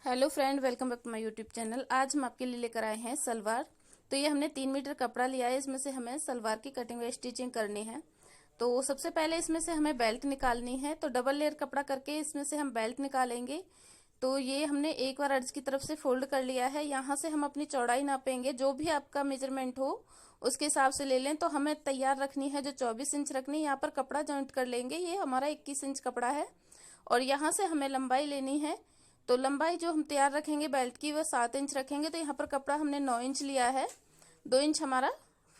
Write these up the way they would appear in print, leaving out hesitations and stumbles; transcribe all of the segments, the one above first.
Hello friend, welcome back to my YouTube channel. आज हम आपके लिए लेकर आए हैं सलवार। तो ये हमने 3 मीटर कपड़ा लिया है। इसमें से हमें सलवार की कटिंग व स्टिचिंग करनी है। तो सबसे पहले इसमें से हमें बेल्ट निकालनी है। तो डबल लेयर कपड़ा करके इसमें से हम बेल्ट निकालेंगे। तो ये हमने एक बार अर्ज की तरफ से फोल्ड कर लिया है। यहाँ से हम अपनी चौड़ाई नापेंगे, जो भी आपका मेजरमेंट हो उसके हिसाब से ले लें। तो हमें तैयार रखनी है जो 24 इंच रखनी है। यहाँ पर कपड़ा जॉइंट कर लेंगे। ये हमारा 21 इंच कपड़ा है और यहाँ से हमें लंबाई लेनी है। तो लंबाई जो हम तैयार रखेंगे बेल्ट की वह 7 इंच रखेंगे। तो यहाँ पर कपड़ा हमने 9 इंच लिया है। 2 इंच हमारा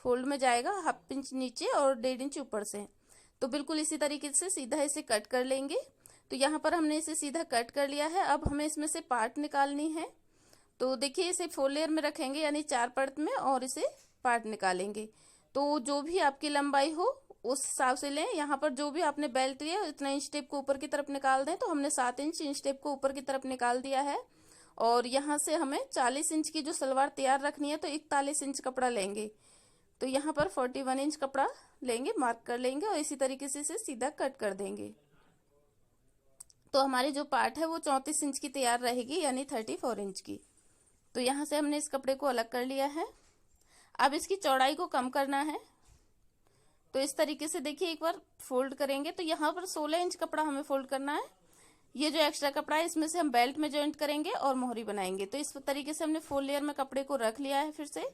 फोल्ड में जाएगा, हाफ इंच नीचे और 1.5 इंच ऊपर से। तो बिल्कुल इसी तरीके से सीधा इसे कट कर लेंगे। तो यहाँ पर हमने इसे सीधा कट कर लिया है। अब हमें इसमें से पार्ट निकालनी है। तो देखिए, इसे 4 लेयर में रखेंगे यानी 4 परत में और इसे पार्ट निकालेंगे। तो जो भी आपकी लंबाई हो उस हिसाब से लें। यहाँ पर जो भी आपने बेल्ट लिया इतना इंच टेप को ऊपर की तरफ निकाल दें। तो हमने 7 इंच टेप को ऊपर की तरफ निकाल दिया है। और यहाँ से हमें 40 इंच की जो सलवार तैयार रखनी है तो 41 इंच कपड़ा लेंगे। तो यहाँ पर 41 इंच कपड़ा लेंगे, मार्क कर लेंगे और इसी तरीके से इसे सीधा कट कर देंगे। तो हमारी जो पार्ट है वो 34 इंच की तैयार रहेगी यानी 34 इंच की। तो यहाँ से हमने इस कपड़े को अलग कर लिया है। अब इसकी चौड़ाई को कम करना है। तो इस तरीके से देखिए, एक बार फोल्ड करेंगे तो यहाँ पर 16 इंच कपड़ा हमें फोल्ड करना है। ये जो एक्स्ट्रा कपड़ा है इसमें से हम बेल्ट में जॉइंट करेंगे और मोहरी बनाएंगे। तो इस तरीके से हमने 4 लेयर में कपड़े को रख लिया है। फिर से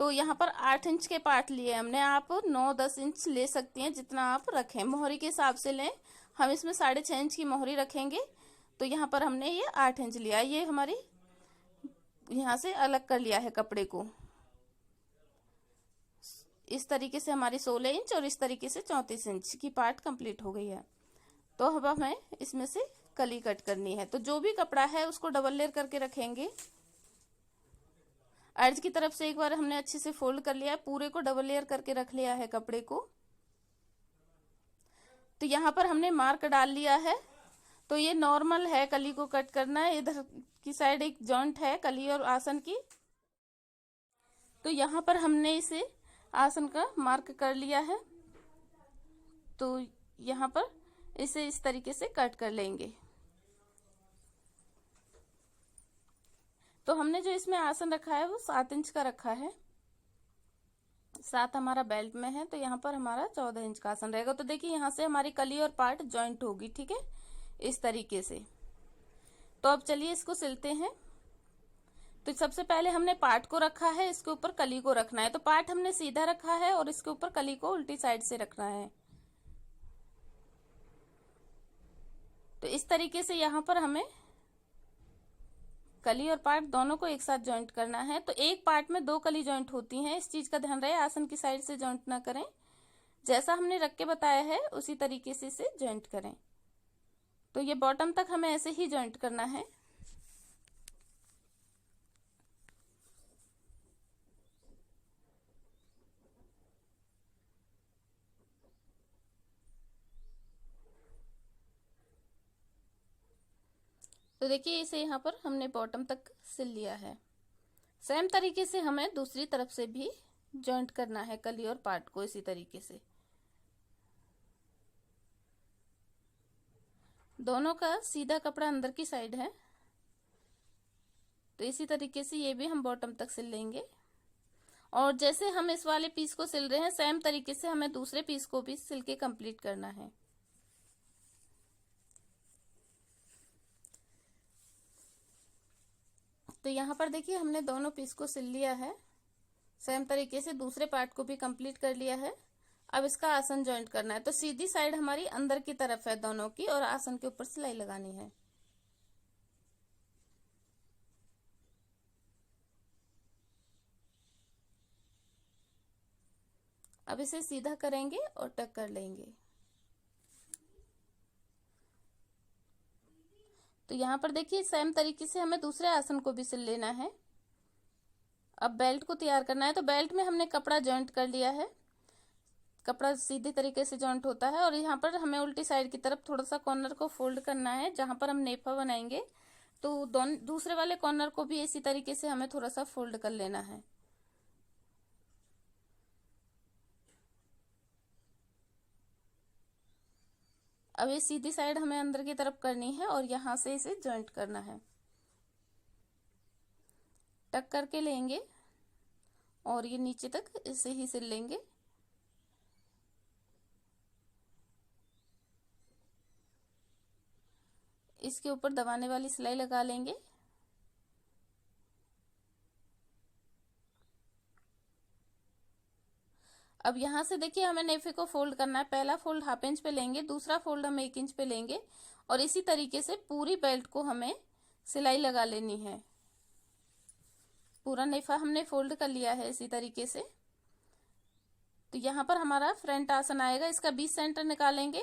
तो यहाँ पर 8 इंच के पार्ट लिए हमने। आप 9-10 इंच ले सकती हैं, जितना आप रखें मोहरी के हिसाब से लें। हम इसमें 6.5 इंच की मोहरी रखेंगे। तो यहाँ पर हमने ये 8 इंच लिया। ये हमारी यहाँ से अलग कर लिया है कपड़े को। इस तरीके से हमारी 16 इंच और इस तरीके से 34 इंच की पार्ट कंप्लीट हो गई है। तो अब हमें इसमें से कली कट करनी है। तो जो भी कपड़ा है उसको डबल लेयर करके रखेंगे। अर्ज की तरफ से एक बार हमने अच्छे से फोल्ड कर लिया है, पूरे को डबल लेयर करके रख लिया है कपड़े को। तो यहाँ पर हमने मार्क डाल लिया है। तो ये नॉर्मल है कली को कट करना है। इधर की साइड एक जॉइंट है कली और आसन की। तो यहाँ पर हमने इसे आसन का मार्क कर लिया है। तो यहाँ पर इसे इस तरीके से कट कर लेंगे। तो हमने जो इसमें आसन रखा है वो 7 इंच का रखा है। 7 हमारा बेल्ट में है। तो यहाँ पर हमारा 14 इंच का आसन रहेगा। तो देखिए, यहाँ से हमारी कली और पार्ट जॉइंट होगी, ठीक है, इस तरीके से। तो अब चलिए इसको सिलते हैं। तो सबसे पहले हमने पार्ट को रखा है, इसके ऊपर कली को रखना है। तो पार्ट हमने सीधा रखा है और इसके ऊपर कली को उल्टी साइड से रखना है। तो इस तरीके से यहाँ पर हमें कली और पार्ट दोनों को एक साथ जॉइंट करना है। तो एक पार्ट में 2 कली जॉइंट होती हैं, इस चीज का ध्यान रहे, आसन की साइड से जॉइंट ना करें। जैसा हमने रख के बताया है उसी तरीके से इसे जॉइंट करें। तो ये बॉटम तक हमें ऐसे ही जॉइंट करना है। तो देखिए, इसे यहाँ पर हमने बॉटम तक सिल लिया है। सेम तरीके से हमें दूसरी तरफ से भी जॉइंट करना है कली और पार्ट को इसी तरीके से। दोनों का सीधा कपड़ा अंदर की साइड है। तो इसी तरीके से ये भी हम बॉटम तक सिल लेंगे। और जैसे हम इस वाले पीस को सिल रहे हैं सेम तरीके से हमें दूसरे पीस को भी सिल के कंप्लीट करना है। तो यहाँ पर देखिए, हमने दोनों पीस को सिल लिया है। सेम तरीके से दूसरे पार्ट को भी कंप्लीट कर लिया है। अब इसका आसन जॉइंट करना है। तो सीधी साइड हमारी अंदर की तरफ है दोनों की और आसन के ऊपर सिलाई लगानी है। अब इसे सीधा करेंगे और टक कर लेंगे। तो यहाँ पर देखिए, सेम तरीके से हमें दूसरे आसन को भी सिल लेना है। अब बेल्ट को तैयार करना है। तो बेल्ट में हमने कपड़ा जॉइंट कर लिया है। कपड़ा सीधे तरीके से जॉइंट होता है और यहाँ पर हमें उल्टी साइड की तरफ थोड़ा सा कॉर्नर को फोल्ड करना है जहां पर हम नेफा बनाएंगे। तो दूसरे वाले कॉर्नर को भी इसी तरीके से हमें थोड़ा सा फोल्ड कर लेना है। अब ये सीधी साइड हमें अंदर की तरफ करनी है और यहाँ से इसे जॉइंट करना है। टक करके लेंगे और ये नीचे तक इसे ही सिल लेंगे। इसके ऊपर दबाने वाली सिलाई लगा लेंगे। अब यहाँ से देखिए हमें नेफे को फोल्ड करना है। पहला फोल्ड 1/2 इंच पे लेंगे, दूसरा फोल्ड हम 1 इंच पे लेंगे और इसी तरीके से पूरी बेल्ट को हमें सिलाई लगा लेनी है। पूरा नेफा हमने फोल्ड कर लिया है इसी तरीके से। तो यहाँ पर हमारा फ्रंट आसन आएगा, इसका 20 सेंटर निकालेंगे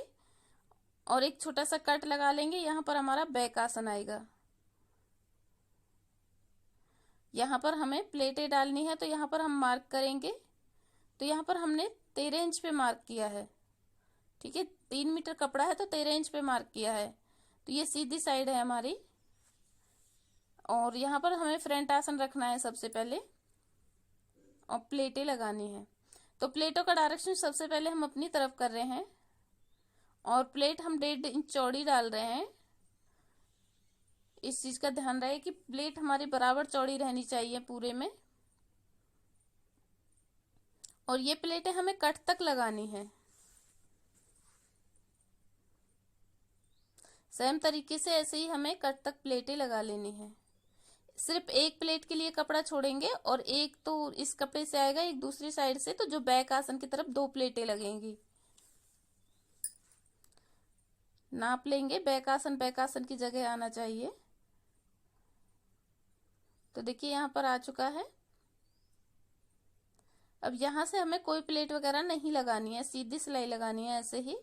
और एक छोटा सा कट लगा लेंगे। यहाँ पर हमारा बैक आसन आएगा। यहाँ पर हमें प्लेटें डालनी है, तो यहाँ पर हम मार्क करेंगे। तो यहाँ पर हमने 13 इंच पे मार्क किया है। ठीक है, 3 मीटर कपड़ा है तो 13 इंच पे मार्क किया है। तो ये सीधी साइड है हमारी और यहाँ पर हमें फ्रंट आसन रखना है सबसे पहले और प्लेटें लगानी है। तो प्लेटों का डायरेक्शन सबसे पहले हम अपनी तरफ कर रहे हैं और प्लेट हम 1.5 इंच चौड़ी डाल रहे हैं। इस चीज का ध्यान रहे कि प्लेट हमारी बराबर चौड़ी रहनी चाहिए पूरे में। और ये प्लेटें हमें कट तक लगानी है। सेम तरीके से ऐसे ही हमें कट तक प्लेटें लगा लेनी है। सिर्फ एक प्लेट के लिए कपड़ा छोड़ेंगे और एक तो इस कपड़े से आएगा, एक दूसरी साइड से, तो जो बैक आसन की तरफ 2 प्लेटें लगेंगी। नाप लेंगे, बैक आसन की जगह आना चाहिए। तो देखिए यहाँ पर आ चुका है। अब यहां से हमें कोई प्लेट वगैरह नहीं लगानी है, सीधी सिलाई लगानी है ऐसे ही।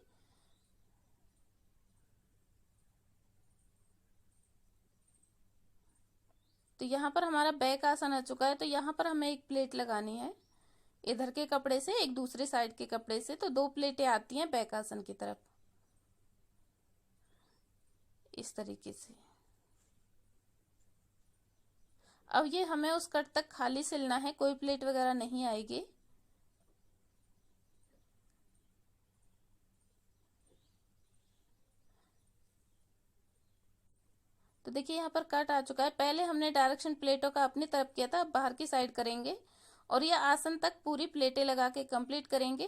तो यहाँ पर हमारा बैक आसन आ चुका है। तो यहाँ पर हमें एक प्लेट लगानी है इधर के कपड़े से, एक दूसरे साइड के कपड़े से। तो 2 प्लेटें आती हैं बैक आसन की तरफ इस तरीके से। अब ये हमें उस कट तक खाली सिलना है, कोई प्लेट वगैरह नहीं आएगी। तो देखिए यहाँ पर कट आ चुका है। पहले हमने डायरेक्शन प्लेटों का अपनी तरफ किया था, अब बाहर की साइड करेंगे और ये आसन तक पूरी प्लेटें लगा के कंप्लीट करेंगे।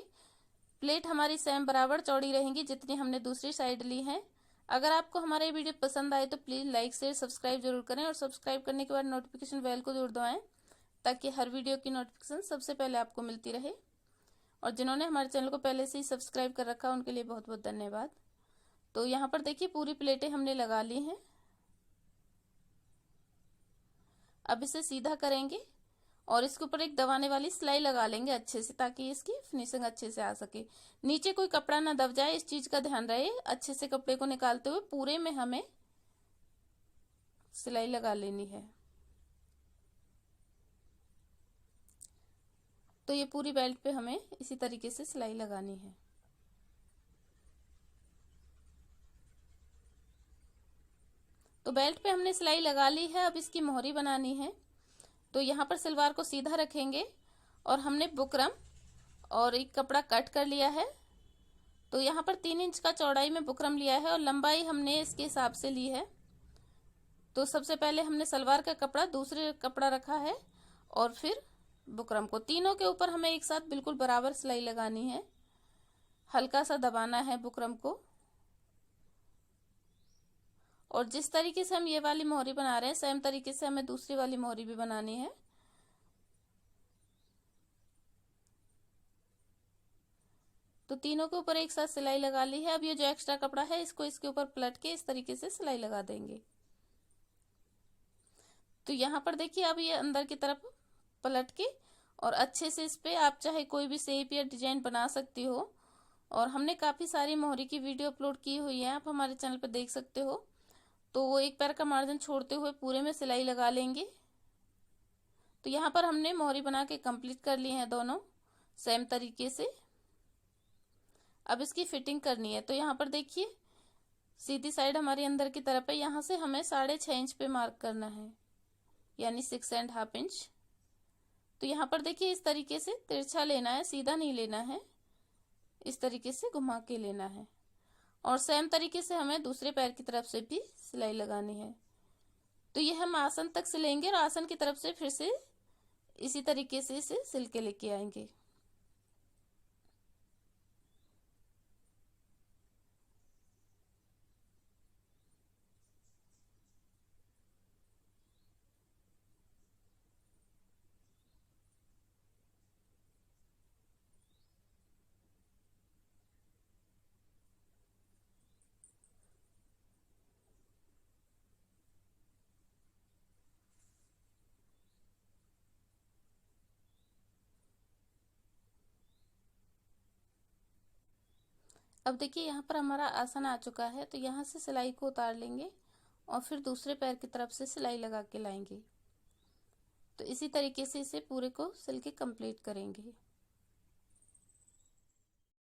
प्लेट हमारी सेम बराबर चौड़ी रहेंगी जितनी हमने दूसरी साइड ली है। अगर आपको हमारा ये वीडियो पसंद आए तो प्लीज लाइक शेयर सब्सक्राइब जरूर करें और सब्सक्राइब करने के बाद नोटिफिकेशन बेल को जरूर दबाएं ताकि हर वीडियो की नोटिफिकेशन सबसे पहले आपको मिलती रहे। और जिन्होंने हमारे चैनल को पहले से ही सब्सक्राइब कर रखा उनके लिए बहुत बहुत धन्यवाद। तो यहाँ पर देखिए पूरी प्लेटें हमने लगा ली हैं। अब इसे सीधा करेंगे और इसके ऊपर एक दबाने वाली सिलाई लगा लेंगे अच्छे से, ताकि इसकी फिनिशिंग अच्छे से आ सके। नीचे कोई कपड़ा ना दब जाए, इस चीज का ध्यान रहे। अच्छे से कपड़े को निकालते हुए पूरे में हमें सिलाई लगा लेनी है। तो ये पूरी बेल्ट पे हमें इसी तरीके से सिलाई लगानी है। तो बेल्ट पे हमने सिलाई लगा ली है। अब इसकी मोहरी बनानी है। तो यहाँ पर सलवार को सीधा रखेंगे और हमने बुकरम और एक कपड़ा कट कर लिया है। तो यहाँ पर 3 इंच का चौड़ाई में बुकरम लिया है और लंबाई हमने इसके हिसाब से ली है। तो सबसे पहले हमने सलवार का कपड़ा, दूसरे कपड़ा रखा है और फिर बुकरम को, तीनों के ऊपर हमें एक साथ बिल्कुल बराबर सिलाई लगानी है। हल्का सा दबाना है बुकरम को। और जिस तरीके से हम ये वाली मोहरी बना रहे हैं सेम तरीके से हमें दूसरी वाली मोहरी भी बनानी है। तो तीनों के ऊपर एक साथ सिलाई लगा ली है। अब ये जो एक्स्ट्रा कपड़ा है इसको इसके ऊपर पलट के इस तरीके से सिलाई लगा देंगे। तो यहाँ पर देखिए अब ये अंदर की तरफ पलट के और अच्छे से इस पे आप चाहे कोई भी शेप या डिजाइन बना सकती हो। और हमने काफी सारी मोहरी की वीडियो अपलोड की हुई है, आप हमारे चैनल पर देख सकते हो। तो वो एक पैर का मार्जिन छोड़ते हुए पूरे में सिलाई लगा लेंगे। तो यहाँ पर हमने मोहरी बना के कंप्लीट कर ली है दोनों सेम तरीके से। अब इसकी फिटिंग करनी है। तो यहाँ पर देखिए सीधी साइड हमारी अंदर की तरफ है, यहाँ से हमें 6.5 इंच पे मार्क करना है, यानी 6.5 इंच। तो यहाँ पर देखिए इस तरीके से तिरछा लेना है, सीधा नहीं लेना है, इस तरीके से घुमा के लेना है। और सेम तरीके से हमें दूसरे पैर की तरफ से भी सिलाई लगानी है। तो ये हम आसन तक सिलेंगे और आसन की तरफ से फिर से इसी तरीके से इसे सिल के लेके आएंगे। अब देखिए यहाँ पर हमारा आसन आ चुका है, तो यहाँ से सिलाई को उतार लेंगे और फिर दूसरे पैर की तरफ से सिलाई लगा के लाएंगे। तो इसी तरीके से इसे पूरे को सिल के कंप्लीट करेंगे।